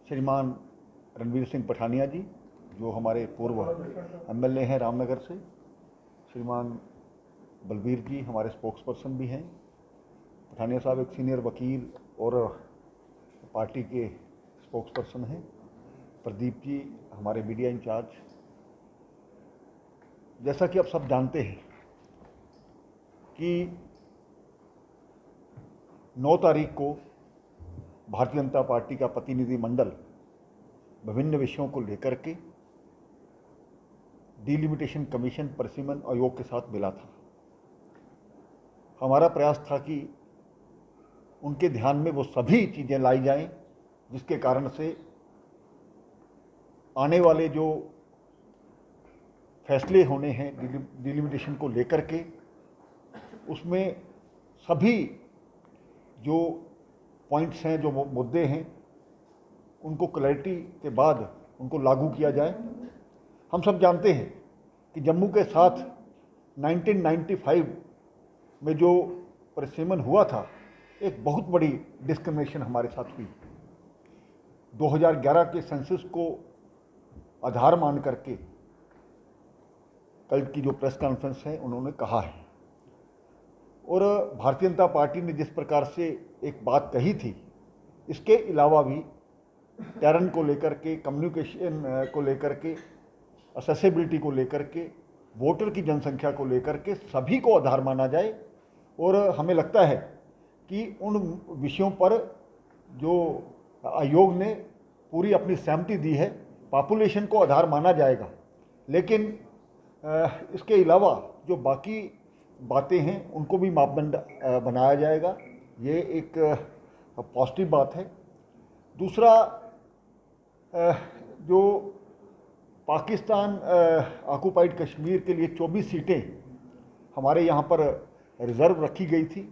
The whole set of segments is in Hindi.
श्रीमान रणवीर सिंह पठानिया जी, जो हमारे पूर्व एमएलए हैं रामनगर से, श्रीमान बलबीर जी हमारे स्पोक्स पर्सन भी हैं, पठानिया साहब एक सीनियर वकील और पार्टी के स्पोक्स पर्सन हैं, प्रदीप जी हमारे मीडिया इंचार्ज। जैसा कि आप सब जानते हैं कि 9 तारीख को भारतीय जनता पार्टी का प्रतिनिधि मंडल विभिन्न विषयों को लेकर के डिलिमिटेशन कमीशन परिसीमन आयोग के साथ मिला था। हमारा प्रयास था कि उनके ध्यान में वो सभी चीज़ें लाई जाएं जिसके कारण से आने वाले जो फैसले होने हैं डिलिमिटेशन को लेकर के, उसमें सभी जो पॉइंट्स हैं, जो मुद्दे हैं, उनको क्लैरिटी के बाद उनको लागू किया जाए। हम सब जानते हैं कि जम्मू के साथ 1995 में जो परिसीमन हुआ था, एक बहुत बड़ी डिस्क्रिमिनेशन हमारे साथ हुई। 2011 के सेंसस को आधार मान करके कल की जो प्रेस कॉन्फ्रेंस है उन्होंने कहा है, और भारतीय जनता पार्टी ने जिस प्रकार से एक बात कही थी, इसके अलावा भी टेरन को लेकर के, कम्युनिकेशन को लेकर के, असेसिबिलिटी को लेकर के, वोटर की जनसंख्या को लेकर के सभी को आधार माना जाए। और हमें लगता है कि उन विषयों पर जो आयोग ने पूरी अपनी सहमति दी है, पॉपुलेशन को आधार माना जाएगा, लेकिन इसके अलावा जो बाकी बातें हैं उनको भी मापदंड बनाया जाएगा। ये एक पॉजिटिव बात है। दूसरा, जो पाकिस्तान ऑक्युपाइड कश्मीर के लिए 24 सीटें हमारे यहाँ पर रिज़र्व रखी गई थी,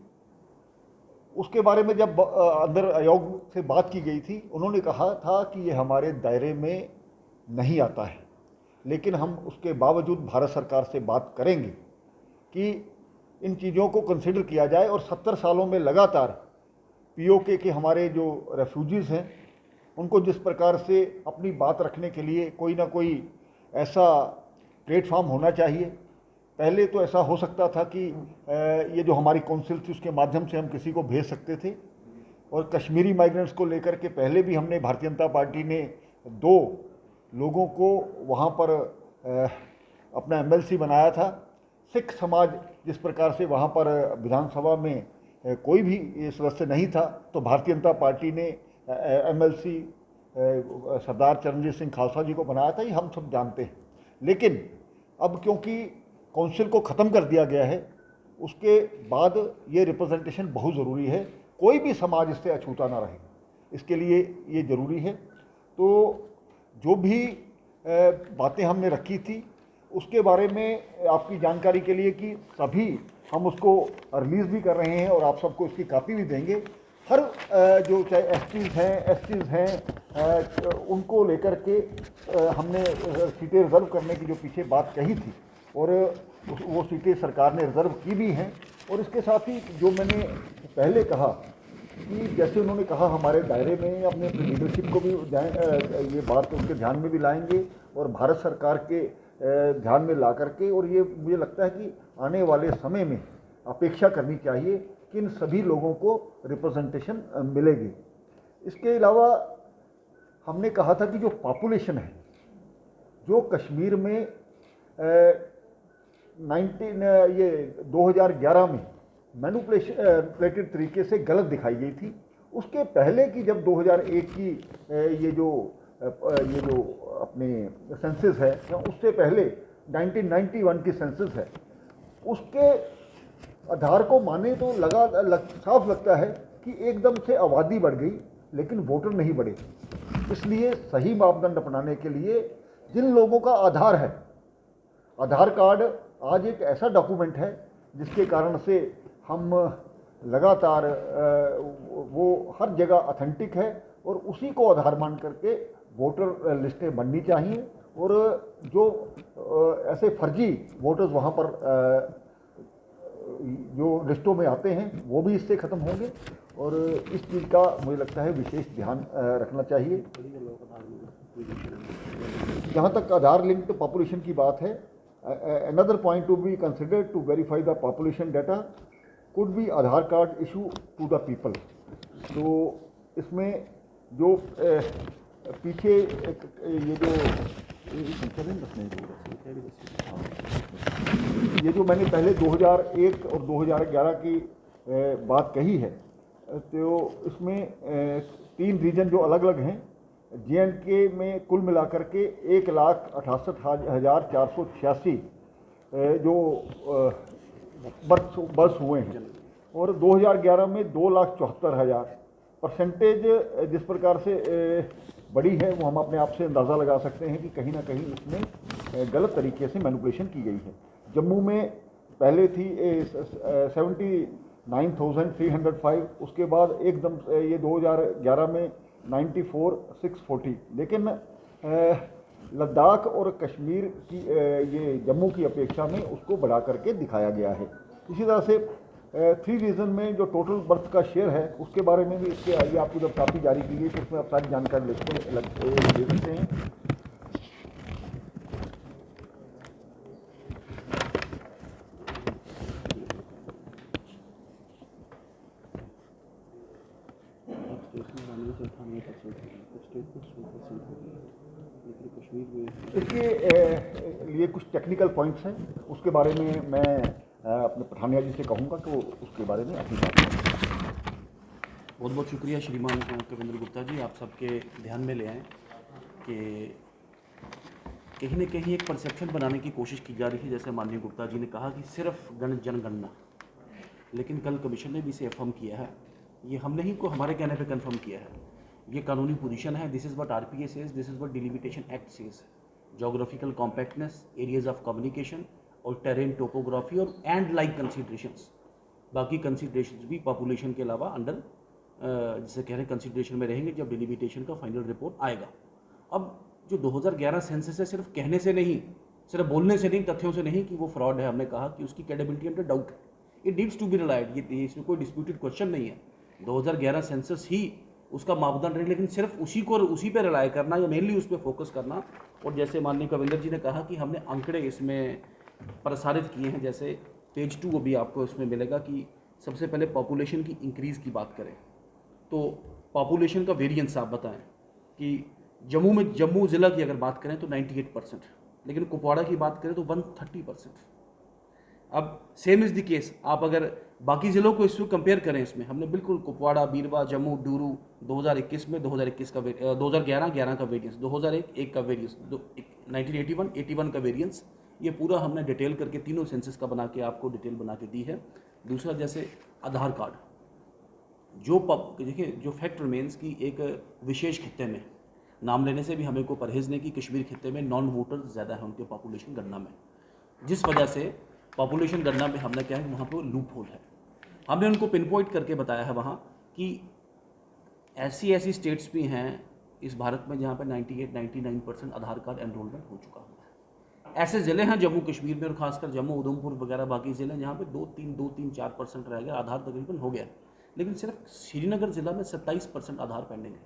उसके बारे में जब अंदर आयोग से बात की गई थी, उन्होंने कहा था कि ये हमारे दायरे में नहीं आता है, लेकिन हम उसके बावजूद भारत सरकार से बात करेंगे कि इन चीज़ों को कंसिडर किया जाए। और 70 सालों में लगातार पीओके के हमारे जो रेफ्यूजीज़ हैं, उनको जिस प्रकार से अपनी बात रखने के लिए कोई ना कोई ऐसा प्लेटफॉर्म होना चाहिए। पहले तो ऐसा हो सकता था कि ये जो हमारी काउंसिल थी उसके माध्यम से हम किसी को भेज सकते थे, और कश्मीरी माइग्रेंट्स को लेकर के पहले भी हमने, भारतीय जनता पार्टी ने 2 लोगों को वहाँ पर अपना एमएलसी बनाया था। सिख समाज जिस प्रकार से वहाँ पर विधानसभा में कोई भी सदस्य नहीं था, तो भारतीय जनता पार्टी ने एमएलसी सरदार चरणजीत सिंह खालसा जी को बनाया था, ये हम सब जानते हैं। लेकिन अब क्योंकि काउंसिल को ख़त्म कर दिया गया है, उसके बाद ये रिप्रेजेंटेशन बहुत ज़रूरी है। कोई भी समाज इससे अछूता ना रहे, इसके लिए ये ज़रूरी है। तो जो भी बातें हमने रखी थी उसके बारे में आपकी जानकारी के लिए कि सभी हम उसको रिलीज़ भी कर रहे हैं और आप सबको इसकी कापी भी देंगे। हर जो चाहे एसटीज़ हैं उनको लेकर के हमने सीटें रिज़र्व करने की जो पीछे बात कही थी, और वो सीटें सरकार ने रिज़र्व की भी हैं। और इसके साथ ही जो मैंने पहले कहा कि जैसे उन्होंने कहा हमारे दायरे में, अपने लीडरशिप को भी ये बात उनके ध्यान में भी लाएंगे और भारत सरकार के ध्यान में ला करके, और ये मुझे लगता है कि आने वाले समय में अपेक्षा करनी चाहिए कि इन सभी लोगों को रिप्रेजेंटेशन मिलेगी। इसके अलावा हमने कहा था कि जो पॉपुलेशन है, जो कश्मीर में 2011 में मैनिपुलेटेड तरीके से गलत दिखाई गई थी, उसके पहले की जब 2001 की ये जो अपने सेंसस है, उससे पहले 1991 की सेंसस है, उसके आधार को माने तो साफ लगता है कि एकदम से आबादी बढ़ गई लेकिन वोटर नहीं बढ़े। इसलिए सही मापदंड अपनाने के लिए जिन लोगों का आधार है, आधार कार्ड आज एक ऐसा डॉक्यूमेंट है जिसके कारण से हम लगातार वो हर जगह ऑथेंटिक है, और उसी को आधार मान करके वोटर लिस्टें बननी चाहिए। और जो ऐसे फर्जी वोटर्स वहाँ पर जो लिस्टों में आते हैं वो भी इससे ख़त्म होंगे, और इस चीज़ का मुझे लगता है विशेष ध्यान रखना चाहिए। जहाँ तक आधार लिंक्ड पॉपुलेशन की बात है, another point to be considered to verify the population data could be Aadhaar card issue to the people। तो इसमें जो पीछे ये जो मैंने पहले 2001 और 2011 की बात कही है, तो इसमें 3 रीजन जो अलग अलग हैं, JNK में कुल मिलाकर के 1,68,486 जो बर्थ हुए हैं, और 2011 में 2,74,000। परसेंटेज जिस प्रकार से बड़ी है वो हम अपने आप से अंदाज़ा लगा सकते हैं कि कहीं ना कहीं इसमें गलत तरीके से मैनिपुलेशन की गई है। जम्मू में पहले थी 79,305, उसके बाद एकदम ये 2011 में 94,640, लेकिन लद्दाख और कश्मीर की ये जम्मू की अपेक्षा में उसको बढ़ा करके दिखाया गया है। इसी तरह से 3 रीजन में जो टोटल बर्थ का शेयर है उसके बारे में भी इसके आगे आपको जब काफ़ी जारी की गई तो उसमें आप सारी जानकारी ले सकते हैं। इसके लिए कुछ टेक्निकल पॉइंट्स हैं, उसके बारे में मैं अपने पठानिया जी से कहूँगा कि वो उसके बारे में अपनी बात करें। बहुत बहुत शुक्रिया श्रीमान कविंद्र गुप्ता जी, आप सबके ध्यान में ले आएँ कि कहीं न कहीं एक परसेप्शन बनाने की कोशिश की जा रही है। जैसे माननीय गुप्ता जी ने कहा कि सिर्फ जनगणना, लेकिन कल कमीशन ने भी इसे अफर्म किया है। ये हमने ही को हमारे कहने पे कंफर्म किया है, ये कानूनी पोजीशन है। This is what RPA says, this is what delimitation act says. Geographical compactness, areas of communication और टेरेन टोपोग्राफी और एंड लाइक कंसिडरेशंस, बाकी कंसिडरेशंस भी पॉपुलेशन के अलावा अंडर जिसे कह रहे हैं कंसिडरेशन में रहेंगे जब डिलिमिटेशन का फाइनल रिपोर्ट आएगा। अब जो 2011 सेंसस है, सिर्फ कहने से नहीं, सिर्फ बोलने से नहीं, तथ्यों से नहीं कि वो फ्रॉड है, हमने कहा कि उसकी क्रेडिबिलिटी अंडर डाउट है। It needs to be relied, ये इसमें कोई डिस्प्यूटेड क्वेश्चन नहीं है। 2011 सेंसस ही उसका मापदंड रहे, लेकिन सिर्फ उसी पे रिलाय करना या मेनली उस पर फोकस करना। और जैसे माननीय कविंदर जी ने कहा कि हमने आंकड़े इसमें प्रसारित किए हैं, जैसे पेज 2 अभी आपको इसमें मिलेगा कि सबसे पहले पॉपुलेशन की इंक्रीज़ की बात करें तो पॉपुलेशन का वेरिएंस आप बताएं कि जम्मू ज़िला की अगर बात करें तो 98%, लेकिन कुपवाड़ा की बात करें तो 130%। अब सेम इज़ द केस, आप अगर बाकी ज़िलों को इससे कंपेयर करें, इसमें हमने बिल्कुल कुपवाड़ा, बीरवा, जम्मू, डूरू 2021 में 2021 का 2011 का वेरिएंस, 2001 का वेरिएंस, 1981 का वेरिएंस, ये पूरा हमने डिटेल करके तीनों सेंसस का बना के आपको डिटेल बना के दी है। दूसरा, जैसे आधार कार्ड, जो देखिए जो फैक्ट रिमेन्स की एक विशेष खित्ते में, नाम लेने से भी हमें को परहेज नहीं, कि कश्मीर खित्ते में नॉन वोटर्स ज़्यादा है उनके पॉपुलेशन गणना में, जिस वजह से पॉपुलेशन गणना में हमने क्या है वहाँ पर लूप होल है। हमने उनको पिन पॉइंट करके बताया है वहाँ कि ऐसी स्टेट्स भी हैं इस भारत में जहाँ पर 98-99% आधार कार्ड एनरोलमेंट हो चुका है। ऐसे ज़िले हैं जम्मू कश्मीर में और खासकर जम्मू, उधमपुर वगैरह बाकी ज़िले जहाँ पे 2-3-4% रह गया, आधार तकरीबन हो गया, लेकिन सिर्फ श्रीनगर ज़िला में 27% आधार पेंडिंग है।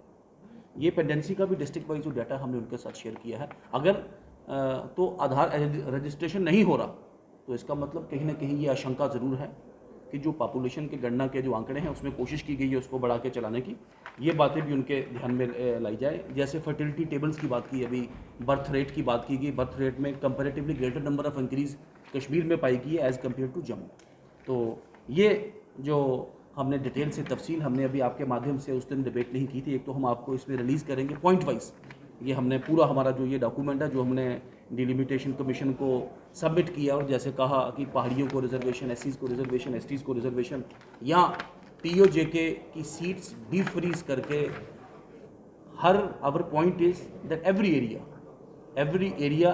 ये पेंडेंसी का भी डिस्ट्रिक्ट वाइज जो डाटा हमने उनके साथ शेयर किया है। अगर तो आधार रजिस्ट्रेशन नहीं हो रहा तो इसका मतलब कहीं ना कहीं ये आशंका ज़रूर है कि जो पॉपुलेशन के गणना के जो आंकड़े हैं उसमें कोशिश की गई है उसको बढ़ा के चलाने की, ये बातें भी उनके ध्यान में लाई जाए। जैसे फर्टिलिटी टेबल्स की बात की, अभी बर्थ रेट की बात की गई, बर्थ रेट में comparatively greater number of increase Kashmir में पाई गई है एज़ कम्पेयर टू जम्मू। तो ये जो हमने डिटेल से तफसील हमने अभी आपके माध्यम से उस दिन डिबेट नहीं की थी, एक तो हम आपको इसमें रिलीज़ करेंगे पॉइंट वाइज। ये हमने पूरा हमारा जो ये डॉक्यूमेंट है जो हमने डिलिमिटेशन कमीशन को सबमिट किया, और जैसे कहा कि पहाड़ियों को रिजर्वेशन, एससीज़ को रिजर्वेशन, एसटीज़ को रिजर्वेशन, या POJK की सीट्स डीफ्रीज करके हर our point is that every area,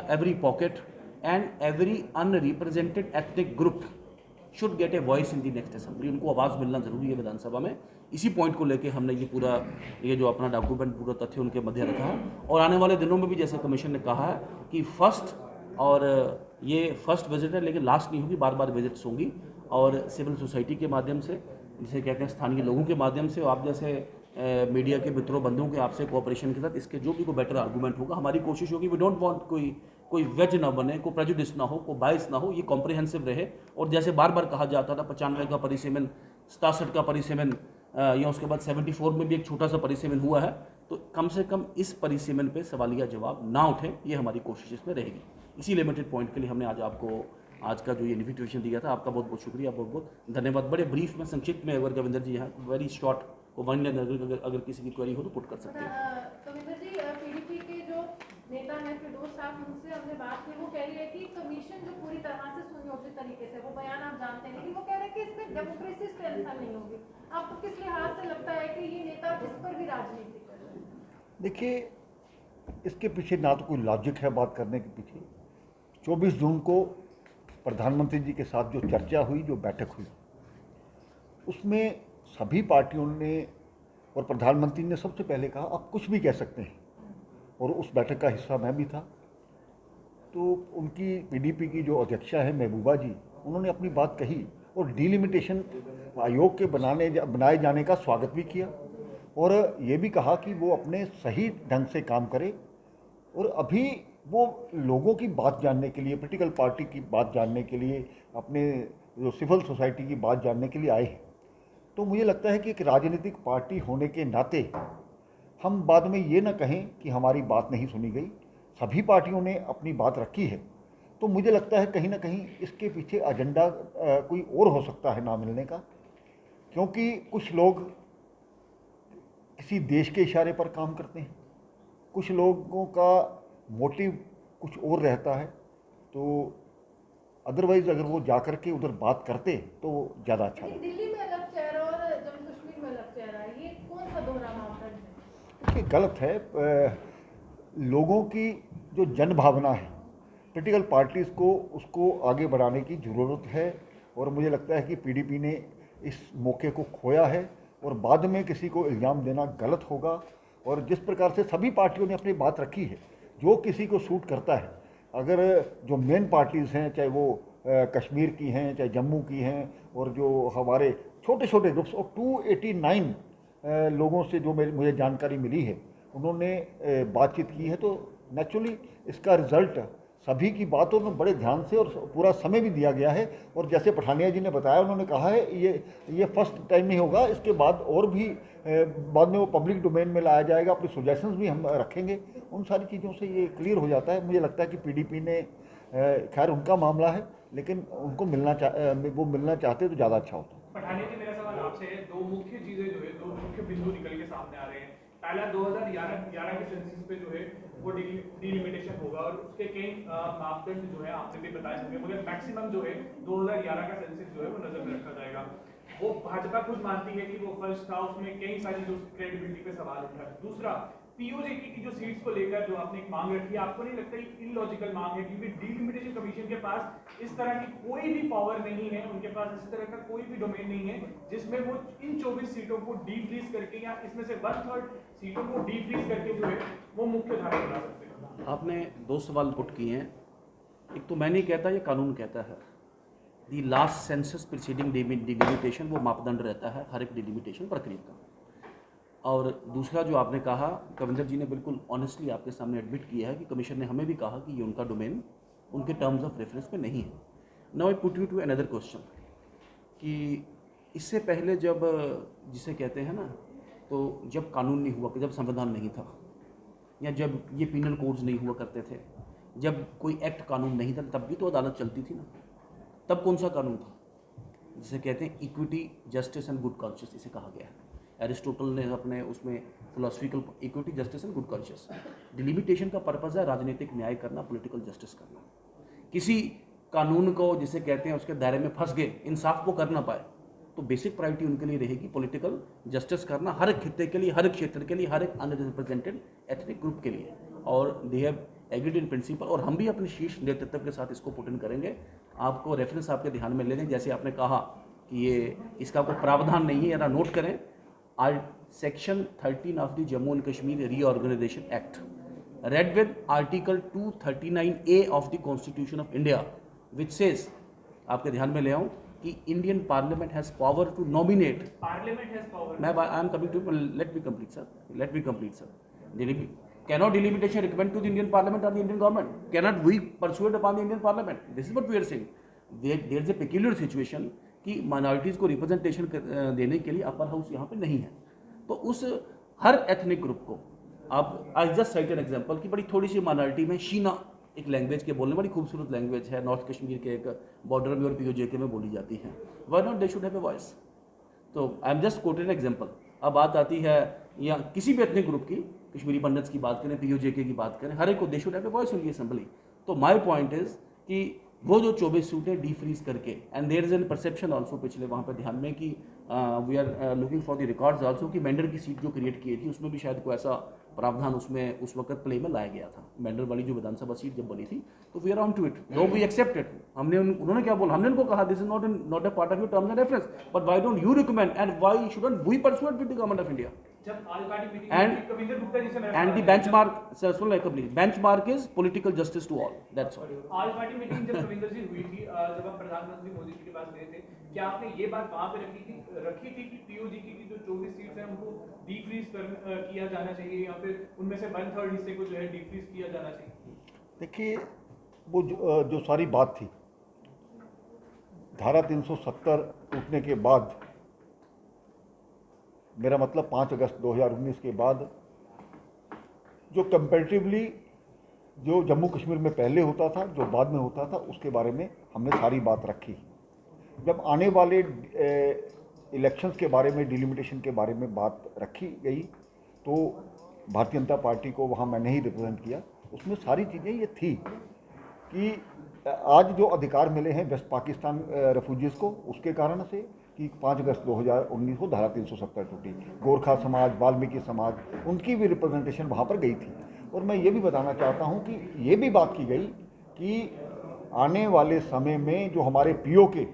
every pocket and every unrepresented ethnic group should get a voice in the next assembly. उनको आवाज़ मिलना ज़रूरी है विधानसभा में। इसी पॉइंट को लेके हमने ये पूरा ये जो अपना डॉक्यूमेंट पूरा तथ्य उनके मध्य रखा है। और आने वाले दिनों में भी जैसे कमीशन ने कहा है कि ये फर्स्ट विजिट है, लेकिन लास्ट नहीं होगी, बार बार विजिट्स होंगी, और सिविल सोसाइटी के माध्यम से, जिसे कहते हैं स्थानीय लोगों के माध्यम से, आप जैसे मीडिया के मित्रों बंधुओं के आपसे कोऑपरेशन के साथ इसके जो भी कोई बेटर आर्गूमेंट होगा, हमारी कोशिश होगी, वी डोंट वांट कोई वेज ना बने, कोई प्रेजुडिस ना हो, कोई बायस ना हो, ये कॉम्प्रिहेंसिव रहे। और जैसे बार बार कहा जाता था 95 का परिसीमन, 67 का परिसीमन, या उसके बाद 74 में भी एक छोटा सा परिसीमन हुआ है, तो कम से कम इस परिसीमन पे सवालिया जवाब ना उठे, ये हमारी कोशिश इसमें रहेगी। इसी लिमिटेड पॉइंट के लिए हमने आज आपको आज का जो ये इन्विटेशन दिया था, आपका बहुत बहुत शुक्रिया, बहुत बहुत धन्यवाद। बड़े ब्रीफ में, संक्षिप्त में अगर कविंदर जी यहाँ वेरी शॉर्ट को वन लाइन अगर किसी की क्वेरी हो तो पुट कर सकते हैं। कविंदर जी, पीडीपी के जो नेता हैं फिरदौस साहब, उनसे हमने बात की, वो कह रही है कि कमीशन जो पूरी तरह से सुनियोजित तरीके से, वो बयान आप जानते हैं, लेकिन वो कह रहे हैं कि इसमें डेमोक्रेसी स्ट्रेंथन नहीं होगी। आपको किस लिहाज से लगता है कि ये नेता इस पर भी राजनीति कर रहे हैं? देखिए, इसके पीछे ना तो कोई लॉजिक है बात करने के पीछे। 24 जून को प्रधानमंत्री जी के साथ जो चर्चा हुई, जो बैठक हुई, उसमें सभी पार्टियों ने और प्रधानमंत्री ने सबसे पहले कहा आप कुछ भी कह सकते हैं, और उस बैठक का हिस्सा मैं भी था। तो उनकी पीडीपी की जो अध्यक्षा है महबूबा जी, उन्होंने अपनी बात कही और डिलिमिटेशन आयोग के बनाए जाने का स्वागत भी किया, और ये भी कहा कि वो अपने सही ढंग से काम करे। और अभी वो लोगों की बात जानने के लिए, पॉलिटिकल पार्टी की बात जानने के लिए, अपने जो सिविल सोसाइटी की बात जानने के लिए आए हैं। तो मुझे लगता है कि एक राजनीतिक पार्टी होने के नाते हम बाद में ये ना कहें कि हमारी बात नहीं सुनी गई। सभी पार्टियों ने अपनी बात रखी है। तो मुझे लगता है कहीं ना कहीं इसके पीछे एजेंडा कोई और हो सकता है ना मिलने का, क्योंकि कुछ लोग किसी देश के इशारे पर काम करते हैं, कुछ लोगों का मोटिव कुछ और रहता है। तो अदरवाइज अगर वो जाकर के उधर बात करते तो ज़्यादा अच्छा लगता। दिल्ली में अलग चेहरा और जम्मू कश्मीर में अलग चेहरा, ये कौन सा दोहरा मापदंड है? देखिए, गलत है। लोगों की जो जन भावना है, पॉलिटिकल पार्टीज़ को उसको आगे बढ़ाने की ज़रूरत है, और मुझे लगता है कि पीडीपी ने इस मौके को खोया है, और बाद में किसी को इल्ज़ाम देना गलत होगा। और जिस प्रकार से सभी पार्टियों ने अपनी बात रखी है, जो किसी को सूट करता है, अगर जो मेन पार्टीज़ हैं, चाहे वो कश्मीर की हैं, चाहे जम्मू की हैं, और जो हमारे छोटे छोटे ग्रुप्स, और 289 लोगों से जो मुझे जानकारी मिली है, उन्होंने बातचीत की है, तो नेचुरली इसका रिज़ल्ट सभी की बातों में बड़े ध्यान से और पूरा समय भी दिया गया है। और जैसे पठानिया जी ने बताया, उन्होंने कहा है ये फर्स्ट टाइम नहीं होगा, इसके बाद और भी बाद में वो पब्लिक डोमेन में लाया जाएगा, अपनी सजेशंस भी हम रखेंगे। उन सारी चीज़ों से ये क्लियर हो जाता है। मुझे लगता है कि पीडीपी ने, खैर उनका मामला है, लेकिन उनको वो मिलना चाहते तो ज़्यादा अच्छा होता। पठानिया जी, मेरा सवाल आपसे है, दो मुख्य चीजें जो है, दो मुख्य बिंदु निकल के सामने आ रहे हैं। पहला 2011 के सेंसस पे जो है वो डिलिमिटेशन होगा, और उसके कई मापदंड जो है आपने भी बताए होंगे, मगर मैक्सिमम जो है 2011 का सेंसस जो है वो नजर में रखा जाएगा। वो भाजपा खुद मानती है कि वो फर्स्ट था, उसमें कई सारी जो क्रेडिबिलिटी पे सवाल उठा है। दूसरा, पीओजेकी की जो सीट्स को लेकर जो आपने एक मांग रखी है, आपको नहीं लगता ये इलॉजिकल मांग है? क्योंकि डिलिमिटेशन कमीशन के पास इस तरह की कोई भी पावर नहीं है, उनके पास इस तरह का कोई भी डोमेन नहीं है जिसमें वो इन 24 सीटों को डीफ्रीज करके, या इसमें से 1/3 सीटों को डीफ्रीज करके जो है वो मुख्य धारा बना सकते हैं। आपने दो सवाल पुट किए हैं। एक तो मैं नहीं कहता, ये कानून कहता है, दी लास्ट सेंसस प्रीसीडिंग डिलिमिटेशन, वो मापदंड रहता है हर एक डिलिमिटेशन प्रक्रिया का। और दूसरा जो आपने कहा, कविंदर जी ने बिल्कुल ऑनेस्टली आपके सामने एडमिट किया है कि कमीशन ने हमें भी कहा कि ये उनका डोमेन उनके टर्म्स ऑफ रेफरेंस में नहीं है। Now I put you to another question, कि इससे पहले जब, जिसे कहते हैं ना, तो जब कानून नहीं हुआ, जब संविधान नहीं था, या जब ये पीनल कोड्स नहीं हुआ करते थे, जब कोई एक्ट कानून नहीं था, तब भी तो अदालत चलती थी ना। तब कौन सा कानून था? जिसे कहते हैं equity, justice and good conscious, इसे कहा गया है। एरिस्टोटल ने अपने उसमें philosophical equity, justice and good conscious. Delimitation का पर्पज़ है राजनीतिक न्याय करना, पॉलिटिकल जस्टिस करना। किसी कानून को जिसे कहते हैं उसके दायरे में फंस गए, इंसाफ वो कर ना पाए, तो बेसिक प्रायोरिटी उनके लिए रहेगी पॉलिटिकल जस्टिस करना, हर एक खित्ते के लिए, हर एक क्षेत्र के लिए, हर एक अनरिप्रेजेंटेड एथनिक ग्रुप के लिए। और they have agreed in principle, और हम भी अपने शीर्ष नेतृत्व के साथ इसको पुट इन करेंगे। आपको रेफरेंस आपके ध्यान में ले लें, जैसे आपने कहा कि ये इसका कोई प्रावधान नहीं है, या नोट करें, section 13 of the Jammu and Kashmir reorganisation act, read with Article 239A of the Constitution of India, which says, आपके ध्यान में ले आऊँ, कि Indian parliament has power to nominate parliament has power मैं I am coming to let me complete sir cannot delimitation recommend to the Indian Parliament or the Indian government? Cannot we persuade upon the Indian Parliament? This is what we are saying. There is a peculiar situation कि minorities को representation देने के लिए अपर हाउस यहाँ पे नहीं है, तो उस हर एथनिक ग्रुप को आप I just site an example कि बड़ी थोड़ी सी माइनॉरिटी में शीना एक लैंग्वेज के बोलने बड़ी खूबसूरत लैंग्वेज है, नॉर्थ कश्मीर के एक बॉर्डर में और POJK में बोली जाती है, why not they should have a voice. तो I am just quoted example. अब बात आती है या किसी भी एथनिक ग्रुप की, कश्मीरी पंडित्स की बात करें, POJK की बात करें, हर एक को they should have a voice in the assembly. तो माय पॉइंट इज कि वो जो 24 सीटें डीफ्रीज करके, and there is an perception also पिछले वहाँ पर ध्यान में कि we are looking for the records also कि मेंढर की सीट जो क्रिएट की थी उसमें भी शायद कोई ऐसा प्रावधान उसमें उस वक्त प्ले में लाया गया था। मेंढर वाली जो विधानसभा सीट जब बनी थी, तो we are on to it, no we accept it. हमने उन्होंने क्या बोला, हमने उनको कहा this is not a part of your terms and reference, but why don't you recommend and why shouldn't we persuade with the government of India? जब ऑल पार्टी मीटिंग And- में कविंदर गुप्ता जी से मैं and the benchmark is political justice to all, that's all. All party meeting जब कविंदर जी हुई थी, जब आप प्रधानमंत्री मोदी जी के पास गए थे, क्या आपने ये बात वहां पे रखी थी कि POJK की जो 24 सीट्स हैं उनको डीफ्रीज किया जाना चाहिए या फिर उनमें से 1/3 हिस्से को जो है डीफ्रीज किया जाना चाहिए? देखिए, वो जो सारी बात थी, धारा 370 टूटने के बाद, मेरा मतलब 5 अगस्त 2019 के बाद जो कंपैरेटिवली जो जम्मू कश्मीर में पहले होता था, जो बाद में होता था, उसके बारे में हमने सारी बात रखी। जब आने वाले इलेक्शंस के बारे में, डिलिमिटेशन के बारे में बात रखी गई, तो भारतीय जनता पार्टी को वहाँ मैंने ही रिप्रेजेंट किया। उसमें सारी चीज़ें ये थी कि आज जो अधिकार मिले हैं वेस्ट पाकिस्तान रेफ्यूजीज़ को, उसके कारण से कि 5 अगस्त 2019 को धारा 370 टूटी, गोरखा समाज, वाल्मीकि समाज, उनकी भी रिप्रेजेंटेशन वहाँ पर गई थी। और मैं ये भी बताना चाहता हूँ कि ये भी बात की गई कि आने वाले समय में जो हमारे POK,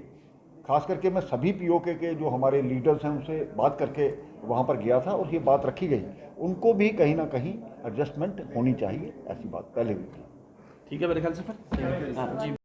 खास करके मैं सभी POK के जो हमारे लीडर्स हैं उनसे बात करके वहाँ पर गया था और ये बात रखी गई, उनको भी कहीं ना कहीं एडजस्टमेंट होनी चाहिए, ऐसी बात पहले भी थी। ठीक है मेरे ख्याल से फिर, हाँ जी।